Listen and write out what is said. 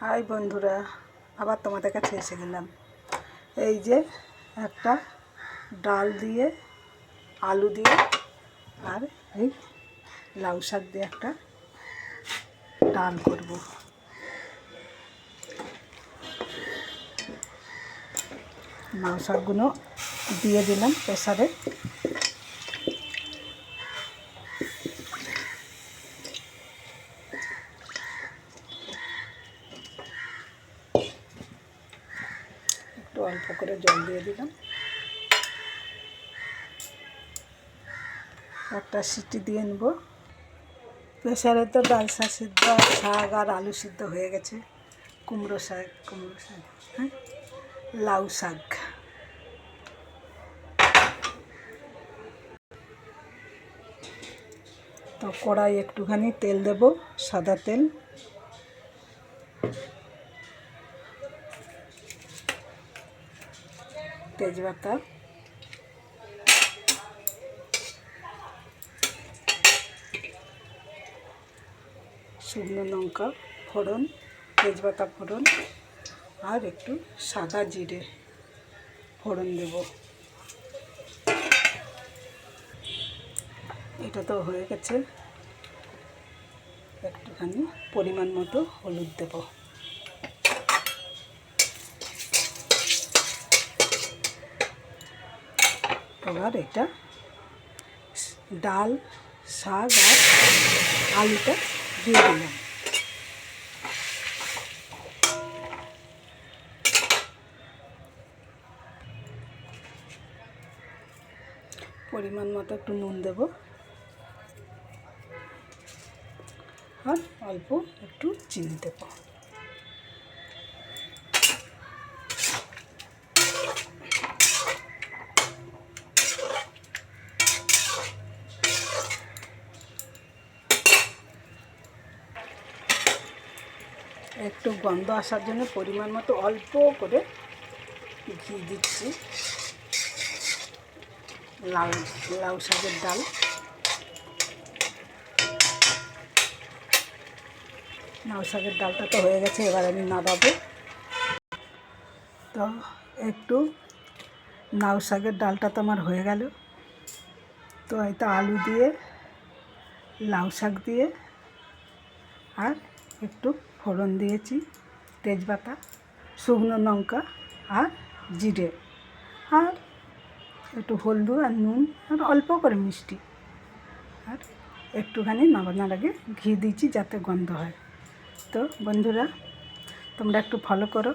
High বন্ধুরা, আবার তোমাদের কাছে এসে গেলাম। এই যে একটা ডাল দিয়ে, আলু দিয়ে আর এই লাউ শাক দিয়ে একটা ডাল করব। লাউ শাকগুলো দিয়ে দিলাম প্রেসারে। একটু অল্প করে জল দিয়ে দিলাম, একটা সিটি দিয়ে নেব। প্রেসারে তো ডাল শাক সিদ্ধ, শাক আর আলু সিদ্ধ হয়ে গেছে। কুমড়ো শাক হ্যাঁ, লাউ শাক। তো কড়াই একটুখানি তেল দেব, সাদা তেল। তেজপাতা, শুকনো লঙ্কা ফোড়ন, তেজপাতা ফোড়ন আর একটু সাদা জিরে ফোড়ন দেব। এটা তো হয়ে গেছে। একটুখানি পরিমাণ মতো হলুদ দেব। এবার এটা ডাল, শাক আর আলুটা দিয়ে দিলাম। পরিমাণ মতো একটু নুন দেব আর অল্প একটু চিনি দেব। একটু গন্ধ আসার জন্য পরিমাণ মতো অল্প করে ঘি দিচ্ছি। লাউ শাকের ডাল। লাউ শাকের ডালটা তো হয়ে গেছে, এবার আমি নামাবো। তো একটু লাউ শাকের ডালটা তো আমার হয়ে গেল। তো এটা আলু দিয়ে, লাউ শাক দিয়ে আর একটু ফোড়ন দিয়েছি, তেজপাতা, শুকনো লঙ্কা আর জিরে, আর একটু হলুদ আর নুন আর অল্প করে মিষ্টি, আর একটুখানি নামানোর আগে ঘি দিয়েছি যাতে গন্ধ হয়। তো বন্ধুরা, তোমরা একটু ফলো করো।